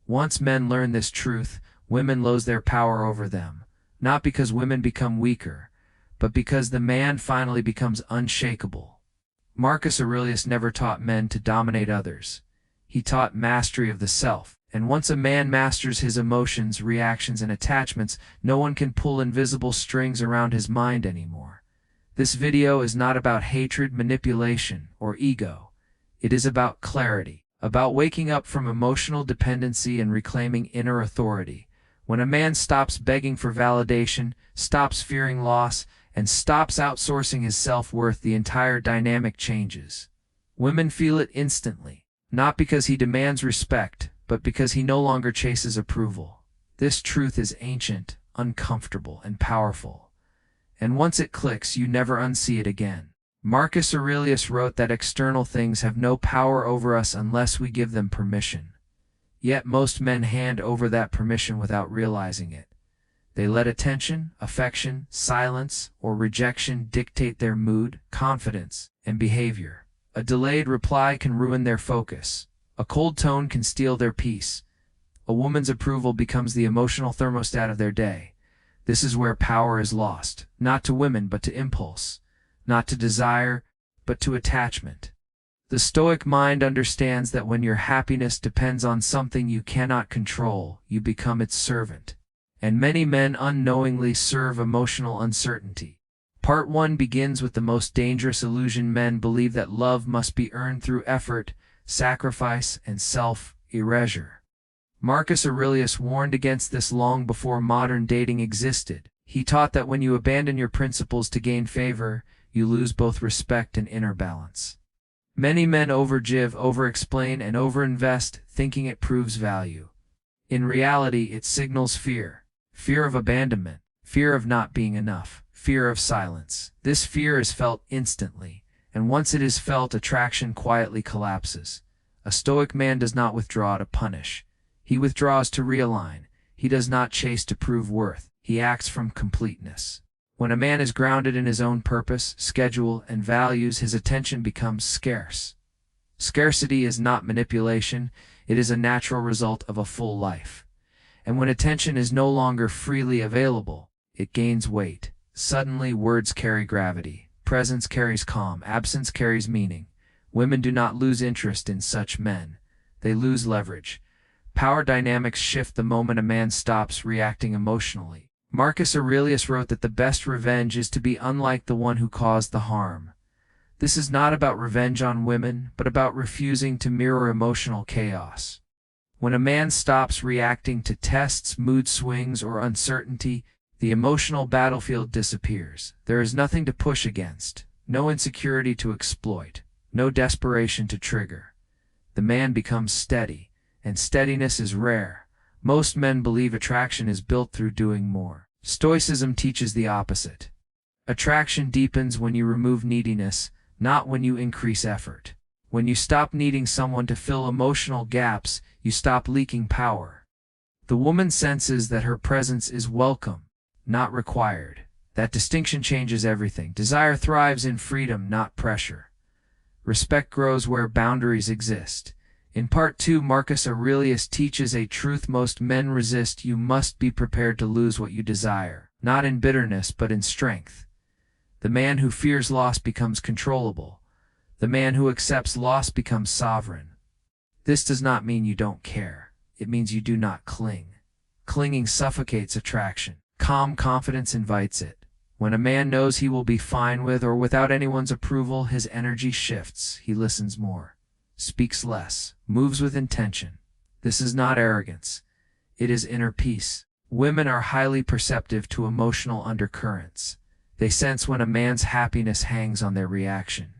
Once men learn this truth, women lose their power over them, not because women become weaker, but because the man finally becomes unshakable. Marcus Aurelius never taught men to dominate others. He taught mastery of the self. And once a man masters his emotions, reactions, and attachments, no one can pull invisible strings around his mind anymore. This video is not about hatred, manipulation, or ego. It is about clarity, about waking up from emotional dependency and reclaiming inner authority. When a man stops begging for validation, stops fearing loss, and stops outsourcing his self-worth, the entire dynamic changes. Women feel it instantly, not because he demands respect, but because he no longer chases approval. This truth is ancient, uncomfortable, and powerful. And once it clicks, you never unsee it again. Marcus Aurelius wrote that external things have no power over us unless we give them permission. Yet most men hand over that permission without realizing it. They let attention, affection, silence, or rejection dictate their mood, confidence, and behavior. A delayed reply can ruin their focus. A cold tone can steal their peace. A woman's approval becomes the emotional thermostat of their day. This is where power is lost, not to women but to impulse, not to desire but to attachment. The Stoic mind understands that when your happiness depends on something you cannot control, you become its servant. And many men unknowingly serve emotional uncertainty. Part 1 begins with the most dangerous illusion. Men believe that love must be earned through effort, sacrifice, and self-erasure. Marcus Aurelius warned against this long before modern dating existed. He taught that when you abandon your principles to gain favor, you lose both respect and inner balance. Many men overgive, overexplain, and overinvest, thinking it proves value. In reality, it signals fear. Fear of abandonment, fear of not being enough, fear of silence. This fear is felt instantly, and once it is felt, attraction quietly collapses. A Stoic man does not withdraw to punish. He withdraws to realign. He does not chase to prove worth. He acts from completeness. When a man is grounded in his own purpose, schedule, and values, his attention becomes scarce. Scarcity is not manipulation. It is a natural result of a full life. And when attention is no longer freely available, it gains weight. Suddenly, words carry gravity. Presence carries calm. Absence carries meaning. Women do not lose interest in such men. They lose leverage. Power dynamics shift the moment a man stops reacting emotionally. Marcus Aurelius wrote that the best revenge is to be unlike the one who caused the harm. This is not about revenge on women, but about refusing to mirror emotional chaos. When a man stops reacting to tests, mood swings, or uncertainty, the emotional battlefield disappears. There is nothing to push against, no insecurity to exploit, no desperation to trigger. The man becomes steady, and steadiness is rare. Most men believe attraction is built through doing more. Stoicism teaches the opposite. Attraction deepens when you remove neediness, not when you increase effort. When you stop needing someone to fill emotional gaps, you stop leaking power. The woman senses that her presence is welcome, not required. That distinction changes everything. Desire thrives in freedom, not pressure. Respect grows where boundaries exist. In Part 2, Marcus Aurelius teaches a truth most men resist. You must be prepared to lose what you desire, not in bitterness but in strength. The man who fears loss becomes controllable. The man who accepts loss becomes sovereign. This does not mean you don't care. It means you do not cling. Clinging suffocates attraction. Calm confidence invites it. When a man knows he will be fine with or without anyone's approval, his energy shifts. He listens more, speaks less, moves with intention. This is not arrogance. It is inner peace. Women are highly perceptive to emotional undercurrents. They sense when a man's happiness hangs on their reaction.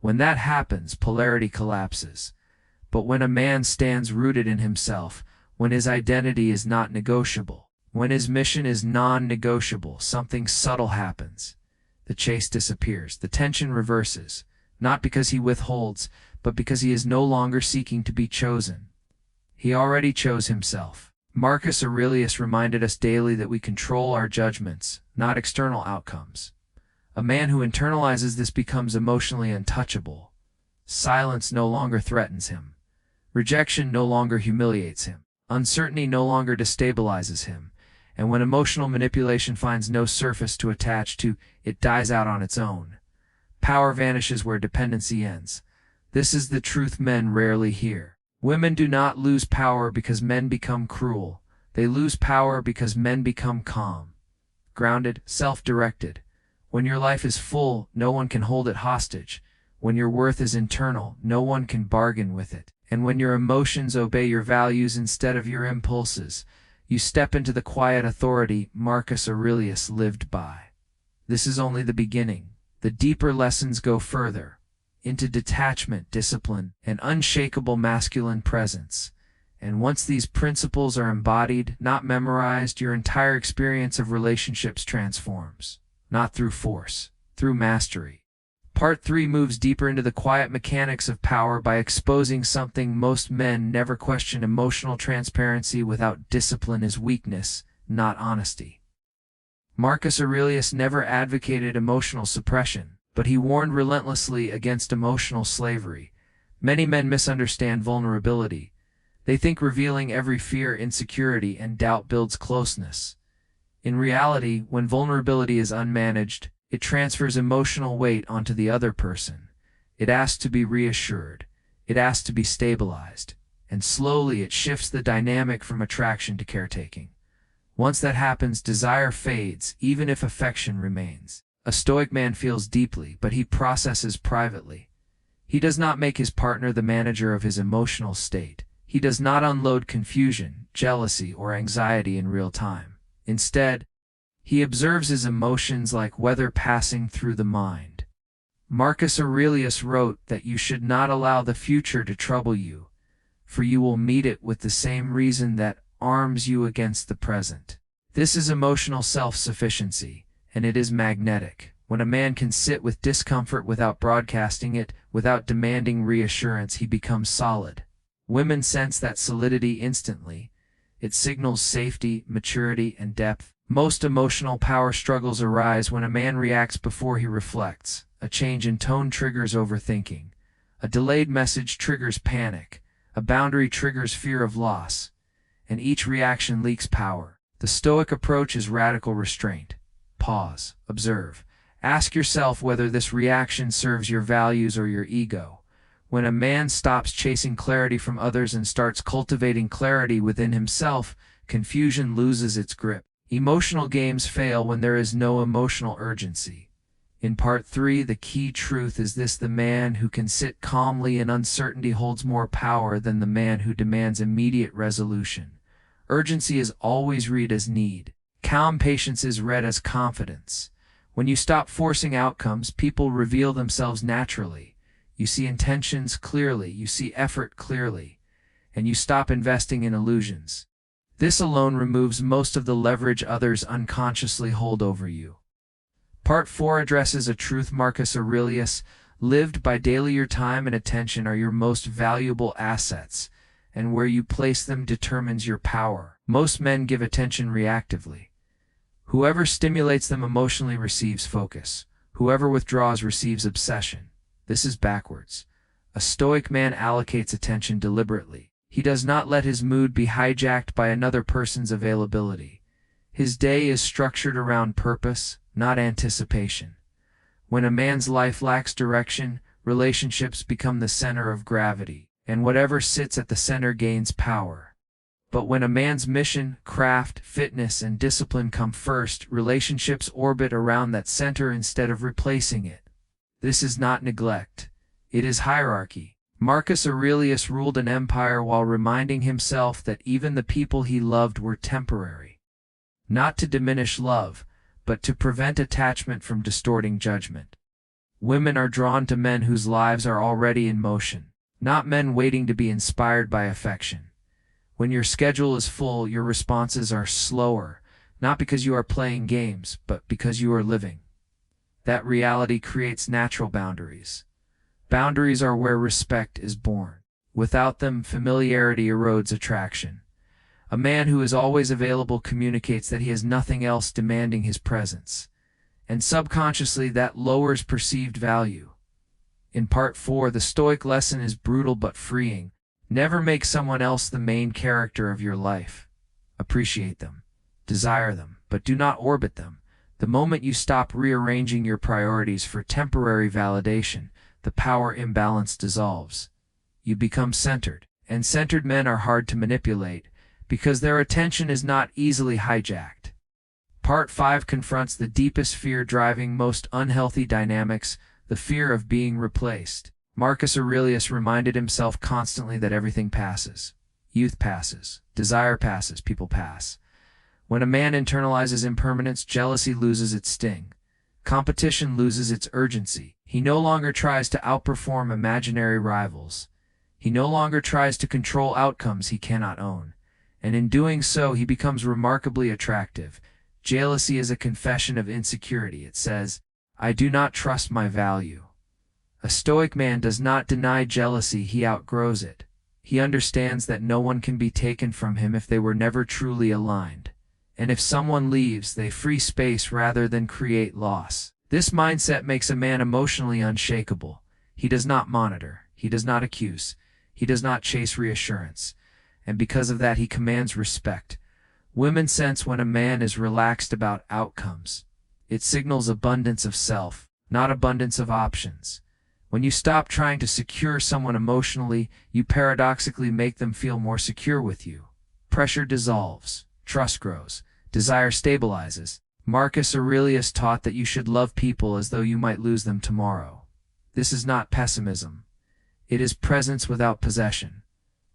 When that happens, polarity collapses. But when a man stands rooted in himself, when his identity is not negotiable, when his mission is non-negotiable, something subtle happens. The chase disappears. The tension reverses, not because he withholds, but because he is no longer seeking to be chosen. He already chose himself. Marcus Aurelius reminded us daily that we control our judgments, not external outcomes. A man who internalizes this becomes emotionally untouchable. Silence no longer threatens him. Rejection no longer humiliates him. Uncertainty no longer destabilizes him, and when emotional manipulation finds no surface to attach to, it dies out on its own. Power vanishes where dependency ends. This is the truth men rarely hear. Women do not lose power because men become cruel. They lose power because men become calm, grounded, self-directed. When your life is full, no one can hold it hostage. When your worth is internal, no one can bargain with it. And when your emotions obey your values instead of your impulses, you step into the quiet authority Marcus Aurelius lived by. This is only the beginning. The deeper lessons go further, into detachment, discipline, and unshakable masculine presence. And once these principles are embodied, not memorized, your entire experience of relationships transforms. Not through force, through mastery. Part 3 moves deeper into the quiet mechanics of power by exposing something most men never question: emotional transparency without discipline is weakness, not honesty. Marcus Aurelius never advocated emotional suppression, but he warned relentlessly against emotional slavery. Many men misunderstand vulnerability. They think revealing every fear, insecurity, and doubt builds closeness. In reality, when vulnerability is unmanaged, it transfers emotional weight onto the other person. It asks to be reassured. It asks to be stabilized. And slowly it shifts the dynamic from attraction to caretaking. Once that happens, desire fades, even if affection remains. A Stoic man feels deeply, but he processes privately. He does not make his partner the manager of his emotional state. He does not unload confusion, jealousy, or anxiety in real time. Instead, he observes his emotions like weather passing through the mind. Marcus Aurelius wrote that you should not allow the future to trouble you, for you will meet it with the same reason that arms you against the present. This is emotional self-sufficiency, and it is magnetic. When a man can sit with discomfort without broadcasting it, without demanding reassurance, he becomes solid. Women sense that solidity instantly. It signals safety, maturity, and depth. Most emotional power struggles arise when a man reacts before he reflects. A change in tone triggers overthinking. A delayed message triggers panic. A boundary triggers fear of loss. And each reaction leaks power. The Stoic approach is radical restraint. Pause. Observe. Ask yourself whether this reaction serves your values or your ego. When a man stops chasing clarity from others and starts cultivating clarity within himself, confusion loses its grip. Emotional games fail when there is no emotional urgency. In Part 3, the key truth is this: the man who can sit calmly in uncertainty holds more power than the man who demands immediate resolution. Urgency is always read as need. Calm patience is read as confidence. When you stop forcing outcomes, people reveal themselves naturally. You see intentions clearly, you see effort clearly, and you stop investing in illusions. This alone removes most of the leverage others unconsciously hold over you. Part 4 addresses a truth Marcus Aurelius lived by daily. Your time and attention are your most valuable assets, and where you place them determines your power. Most men give attention reactively. Whoever stimulates them emotionally receives focus. Whoever withdraws receives obsession. This is backwards. A Stoic man allocates attention deliberately. He does not let his mood be hijacked by another person's availability. His day is structured around purpose, not anticipation. When a man's life lacks direction, relationships become the center of gravity, and whatever sits at the center gains power. But when a man's mission, craft, fitness, and discipline come first, relationships orbit around that center instead of replacing it. This is not neglect. It is hierarchy. Marcus Aurelius ruled an empire while reminding himself that even the people he loved were temporary. Not to diminish love, but to prevent attachment from distorting judgment. Women are drawn to men whose lives are already in motion, not men waiting to be inspired by affection. When your schedule is full, your responses are slower, not because you are playing games, but because you are living. That reality creates natural boundaries. Boundaries are where respect is born. Without them, familiarity erodes attraction. A man who is always available communicates that he has nothing else demanding his presence, and subconsciously that lowers perceived value. In Part 4, the Stoic lesson is brutal but freeing. Never make someone else the main character of your life. Appreciate them, desire them, but do not orbit them. The moment you stop rearranging your priorities for temporary validation, the power imbalance dissolves. You become centered, and centered men are hard to manipulate because their attention is not easily hijacked. Part 5 confronts the deepest fear driving most unhealthy dynamics, the fear of being replaced. Marcus Aurelius reminded himself constantly that everything passes. Youth passes, desire passes, people pass. When a man internalizes impermanence, jealousy loses its sting. Competition loses its urgency. He no longer tries to outperform imaginary rivals. He no longer tries to control outcomes he cannot own. And in doing so, he becomes remarkably attractive. Jealousy is a confession of insecurity. It says, "I do not trust my value." A Stoic man does not deny jealousy, he outgrows it. He understands that no one can be taken from him if they were never truly aligned. And if someone leaves, they free space rather than create loss. This mindset makes a man emotionally unshakable. He does not monitor. He does not accuse. He does not chase reassurance. And because of that, he commands respect. Women sense when a man is relaxed about outcomes. It signals abundance of self, not abundance of options. When you stop trying to secure someone emotionally, you paradoxically make them feel more secure with you. Pressure dissolves, trust grows, desire stabilizes. Marcus Aurelius taught that you should love people as though you might lose them tomorrow. This is not pessimism. It is presence without possession.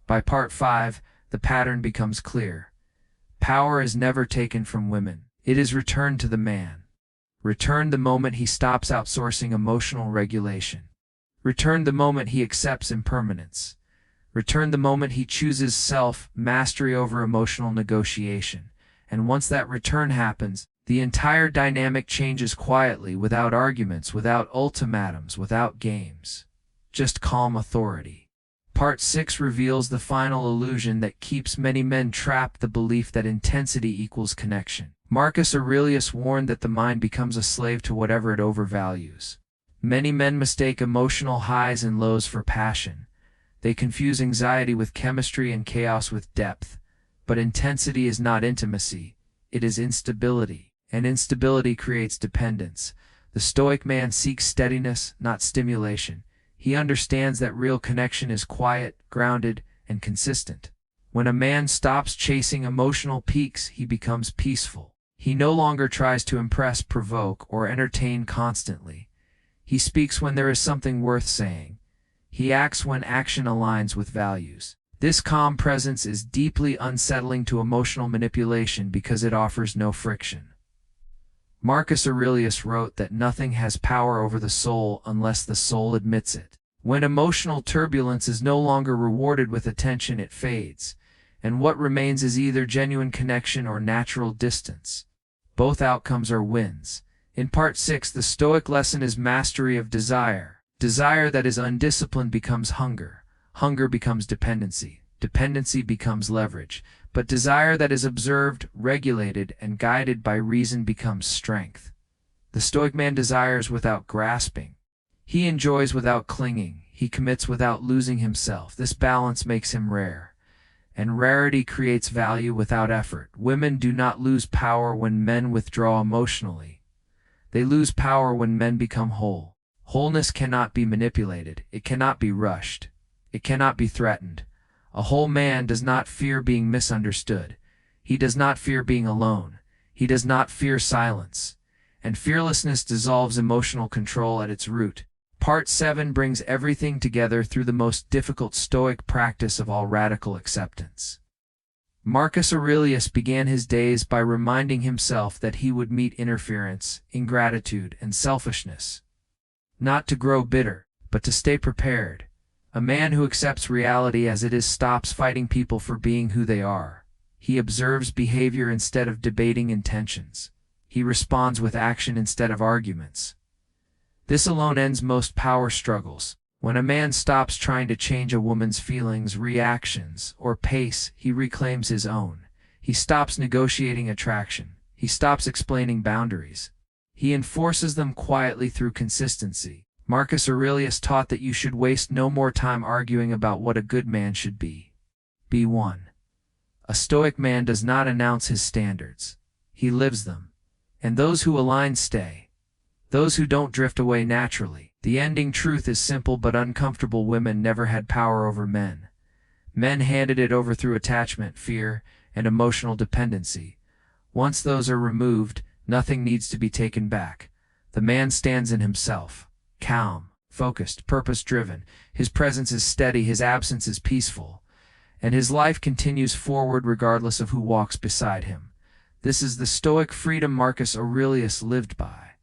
By part 5, the pattern becomes clear. Power is never taken from women. It is returned to the man. Returned the moment he stops outsourcing emotional regulation. Returned the moment he accepts impermanence. Returned the moment he chooses self-mastery over emotional negotiation. And once that return happens, the entire dynamic changes quietly, without arguments, without ultimatums, without games. Just calm authority. Part 6 reveals the final illusion that keeps many men trapped: the belief that intensity equals connection. Marcus Aurelius warned that the mind becomes a slave to whatever it overvalues. Many men mistake emotional highs and lows for passion. They confuse anxiety with chemistry and chaos with depth. But intensity is not intimacy. It is instability. And instability creates dependence. The Stoic man seeks steadiness, not stimulation. He understands that real connection is quiet, grounded, and consistent. When a man stops chasing emotional peaks, he becomes peaceful. He no longer tries to impress, provoke, or entertain constantly. He speaks when there is something worth saying. He acts when action aligns with values. This calm presence is deeply unsettling to emotional manipulation because it offers no friction. Marcus Aurelius wrote that nothing has power over the soul unless the soul admits it. When emotional turbulence is no longer rewarded with attention, it fades, and what remains is either genuine connection or natural distance. Both outcomes are wins. In part 6, the Stoic lesson is mastery of desire. Desire that is undisciplined becomes hunger. Hunger becomes dependency. Dependency becomes leverage. But desire that is observed, regulated, and guided by reason becomes strength. The Stoic man desires without grasping. He enjoys without clinging. He commits without losing himself. This balance makes him rare. And rarity creates value without effort. Women do not lose power when men withdraw emotionally. They lose power when men become whole. Wholeness cannot be manipulated. It cannot be rushed. It cannot be threatened. A whole man does not fear being misunderstood. He does not fear being alone. He does not fear silence. And fearlessness dissolves emotional control at its root. Part 7 brings everything together through the most difficult Stoic practice of all: radical acceptance. Marcus Aurelius began his days by reminding himself that he would meet interference, ingratitude, and selfishness. Not to grow bitter, but to stay prepared. A man who accepts reality as it is stops fighting people for being who they are. He observes behavior instead of debating intentions. He responds with action instead of arguments. This alone ends most power struggles. When a man stops trying to change a woman's feelings, reactions, or pace, he reclaims his own. He stops negotiating attraction. He stops explaining boundaries. He enforces them quietly through consistency. Marcus Aurelius taught that you should waste no more time arguing about what a good man should be. B1. A Stoic man does not announce his standards. He lives them. And those who align stay. Those who don't drift away naturally. The ending truth is simple but uncomfortable. Women never had power over men. Men handed it over through attachment, fear, and emotional dependency. Once those are removed, nothing needs to be taken back. The man stands in himself. Calm, focused, purpose-driven. His presence is steady, his absence is peaceful. And his life continues forward regardless of who walks beside him. This is the Stoic freedom Marcus Aurelius lived by.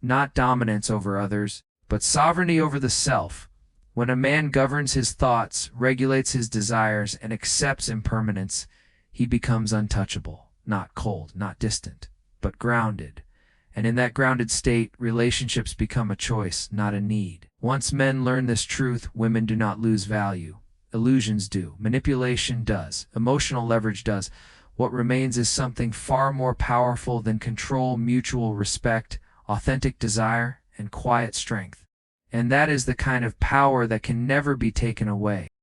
Not dominance over others, but sovereignty over the self. When a man governs his thoughts, regulates his desires, and accepts impermanence, he becomes untouchable. Not cold, not distant, but grounded. And in that grounded state, relationships become a choice, not a need. Once men learn this truth, women do not lose value. Illusions do. Manipulation does. Emotional leverage does. What remains is something far more powerful than control: mutual respect, authentic desire, and quiet strength. And that is the kind of power that can never be taken away.